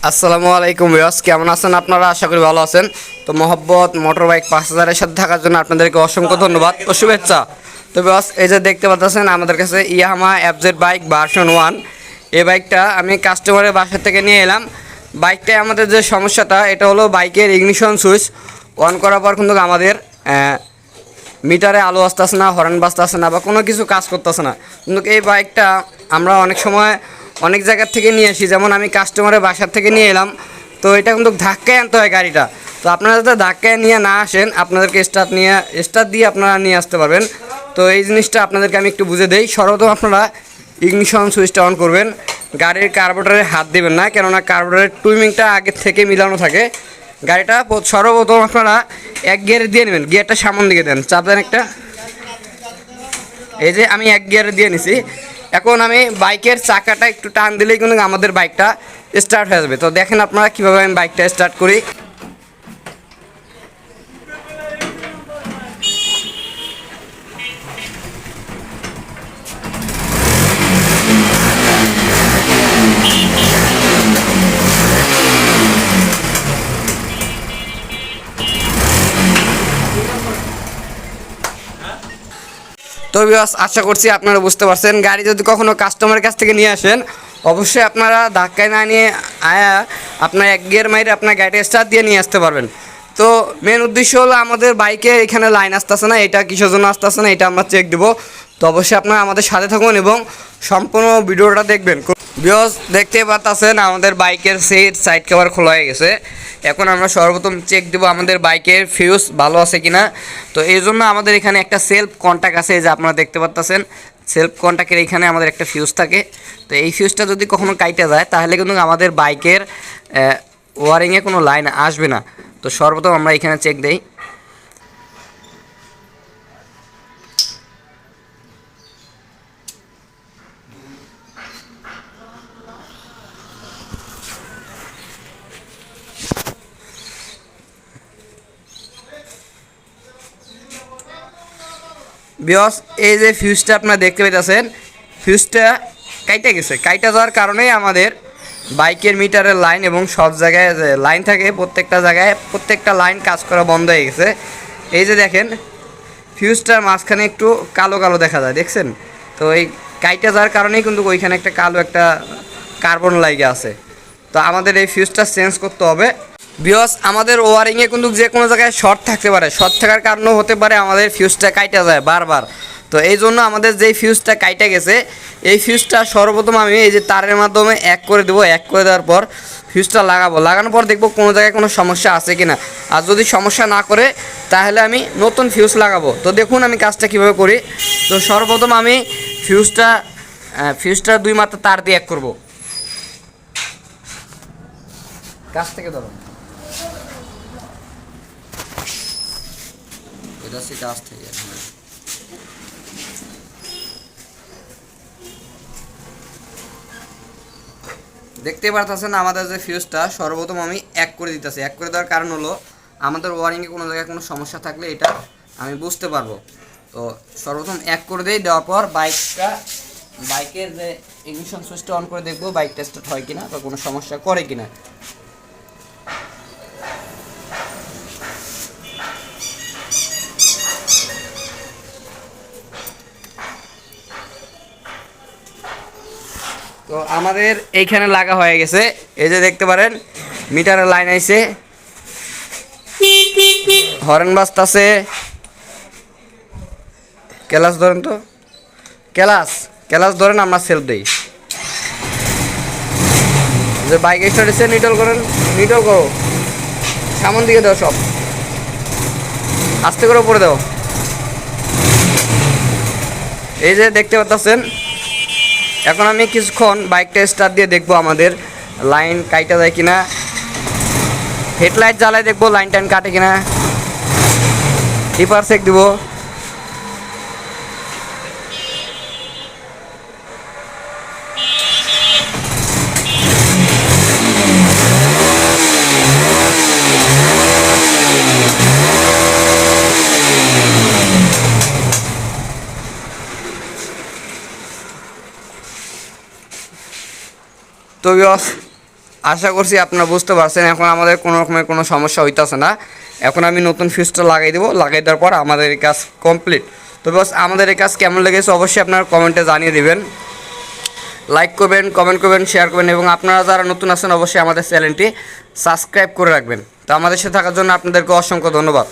আসসালামু আলাইকুম ভিউয়ার্স, কেমন আছেন আপনারা? আশা করি ভালো আছেন। তো মোহাব্বত মোটরবাইক 5000-এর সাথে থাকার জন্য আপনাদেরকে অসংখ্য ধন্যবাদ ও শুভেচ্ছা। তো ভিউয়ার্স, এই যে দেখতে পাচ্ছেন আমাদের কাছে ইয়ামাহা এফজেড বাইক ভার্সন 1। এই বাইকটা আমি কাস্টমারের বাসা থেকে নিয়ে এলাম। বাইকটায় আমাদের যে সমস্যাটা, এটা হলো বাইকের ইগনিশন সুইচ অন করার পর কিন্তু আমাদের মিটারে আলো আসতেছে না, হর্ন বাজতেছে না, বা কোনো কিছু কাজ করতেছে না। কিন্তু এই বাইকটা আমরা অনেক সময় অনেক জায়গার থেকে নিয়ে আসি, যেমন আমি কাস্টমারের বাসার থেকে নিয়ে এলাম। তো এটা কিন্তু ধাক্কায় আনতে হয় গাড়িটা। তো আপনারা যাতে ধাক্কায় নিয়ে না আসেন, আপনাদেরকে স্টার্ট দিয়ে আপনারা নিয়ে আসতে পারবেন। তো এই জিনিসটা আপনাদেরকে আমি একটু বুঝে দেই। সর্বপ্রথম আপনারা ইগনিশন সুইচটা অন করবেন, গাড়ির কার্বোরেটরে হাত দেবেন না, কেননা কার্বোরেটরের টুইমিংটা আগের থেকে মিলানো থাকে। গাড়িটা সর্বপ্রথম আপনারা এক গিয়ারে দিয়ে নেবেন, গিয়ারটা সামন দিকে দেন, চাপ দেন একটা। এই যে আমি এক গিয়ারে দিয়ে নিছি। এখন আমি বাইকের চাকাটা একটু টান দিলেই কিন্তু আমাদের বাইকটা স্টার্ট হয়ে যাবে। তো দেখেন আপনারা কীভাবে আমি বাইকটা স্টার্ট করি। তো ভিউয়ার্স, আশা করছি আপনারা বুঝতে পারছেন। গাড়ি যদি কখনো কাস্টমারের কাছ থেকে নিয়ে আসেন, অবশ্যই আপনারা ধাক্কায় না নিয়ে আয়া আপনার এক গিয়ার মাইরে আপনার গাড়িটা স্টার্ট দিয়ে নিয়ে আসতে পারবেন। তো মেন উদ্দেশ্য হলো আমাদের বাইকে এখানে লাইন আসতেছে না, এটা কিসের জন্য আসতেছে না এটা আমরা চেক দেবো। তো অবশ্যই আপনারা আমাদের সাথে থাকুন এবং সম্পূর্ণ ভিডিওটা দেখবেন। ভিউয়ার্স, দেখতে পাচ্ছেন আমাদের বাইকের সাইড কভার খোলা হয়ে গেছে। এখন আমরা সর্বপ্রথম চেক দেবো আমাদের বাইকের ফিউজ ভালো আছে কিনা। তো এই জন্য আমাদের এখানে একটা সেলফ কন্ট্যাক্ট আছে, যে আপনারা দেখতে পাচ্ছেন সেলফ কন্ট্যাক্টের এখানে আমাদের একটা ফিউজ থাকে। তো এই ফিউজটা যদি কখনো কাইটে যায়, তাহলে কিন্তু আমাদের বাইকের ওয়ারিংয়ে কোনো লাইন আসবে না। তো সর্বপ্রথম আমরা এখানে চেক দেই। ভিউয়ার্স, এই যে ফিউজটা আপনারা দেখতে পাইতেছেন, ফিউজটা কাইটে গেছে। কাইটা যাওয়ার কারণেই আমাদের বাইকের মিটারের লাইন এবং সব জায়গায় যে লাইন থাকে, প্রত্যেকটা জায়গায় প্রত্যেকটা লাইন কাজ করা বন্ধ হয়ে গেছে। এই যে দেখেন, ফিউজটার মাঝখানে একটু কালো কালো দেখা যায়, দেখছেন? তো এই কাইটা যাওয়ার কারণেই কিন্তু ওইখানে একটা কালো একটা কার্বন লাইগে আছে। তো আমাদের এই ফিউজটা চেঞ্জ করতে হবে। ভিউয়ার্স, আমাদের ওয়ারিংয়ে কিন্তু যে কোনো জায়গায় শর্ট থাকতে পারে, শর্ট থাকার কারণেও হতে পারে আমাদের ফিউজটা কাইটা যায় বারবার। তো এই জন্য আমাদের যেই ফিউজটা কাইটা গেছে, এই ফিউজটা সর্বপ্রথম আমি এই যে তারের মাধ্যমে এক করে দেবো। এক করে দেওয়ার পর ফিউজটা লাগানোর পর দেখবো কোনো জায়গায় কোনো সমস্যা আছে কি না। আর যদি সমস্যা না করে, তাহলে আমি নতুন ফিউজ লাগাবো। তো দেখুন আমি কাজটা কীভাবে করি। তো সর্বপ্রথম আমি ফিউজটা 2 মাত্রা তার দিয়ে এক করবো। কাছ থেকে ধরো, এটা হচ্ছে কাছ থেকে। দেখতে পারতেছেন আমাদের যে ফিউজটা সর্বপ্রথম আমি এক করে দিতেছি। এক করে দেওয়ার কারণ হলো আমাদের ওয়ারিংয়ে কোনো জায়গায় কোনো সমস্যা থাকলে এটা আমি বুঝতে পারবো। তো সর্বপ্রথম এক করে দিই, দেওয়ার পর বাইকের যে ইগনিশন সুইচটা অন করে দেখবো বাইকটা স্টার্ট হয় কিনা বা কোনো সমস্যা করে কিনা। তো আমাদের এইখানে লাগা হয়ে গেছে। এই যে দেখতে পারেন মিটারের লাইন আইছে, হর্ন বাজতাছে। ক্লাস ধরেন, তো ক্লাস ধরেন, আমরা সেলফ দেই। যে বাইক স্টার্ট এসে নিটল করো, সামন দিকে দাও, সব আস্তে করে উপরে দাও। এই যে দেখতে পাচ্ছেন, এখন আমি কিছুক্ষণ বাইকটা স্টার্ট দিয়ে দেখবো আমাদের লাইন কাইটা যায় কিনা। হেডলাইট জ্বালায় দেখবো লাইন টাইন কাটে কিনা। ডিপার চেক দিব। তো আশা করছি আপনারা বুঝতে পারছেন। এখন আমাদের কোনো রকমের কোনো সমস্যা হইতেছে না। এখন আমি নতুন ফিউজটা লাগাই দেবো, লাগাই দেওয়ার পর আমাদের এই কাজ কমপ্লিট। তো বস আমাদের এই কাজ কেমন লেগেছে অবশ্যই আপনারা কমেন্টে জানিয়ে দেবেন, লাইক করবেন, কমেন্ট করবেন, শেয়ার করবেন এবং আপনারা যারা নতুন আছেন অবশ্যই আমাদের চ্যানেলটি সাবস্ক্রাইব করে রাখবেন। তো আমাদের সাথে থাকার জন্য আপনাদেরকে অসংখ্য ধন্যবাদ।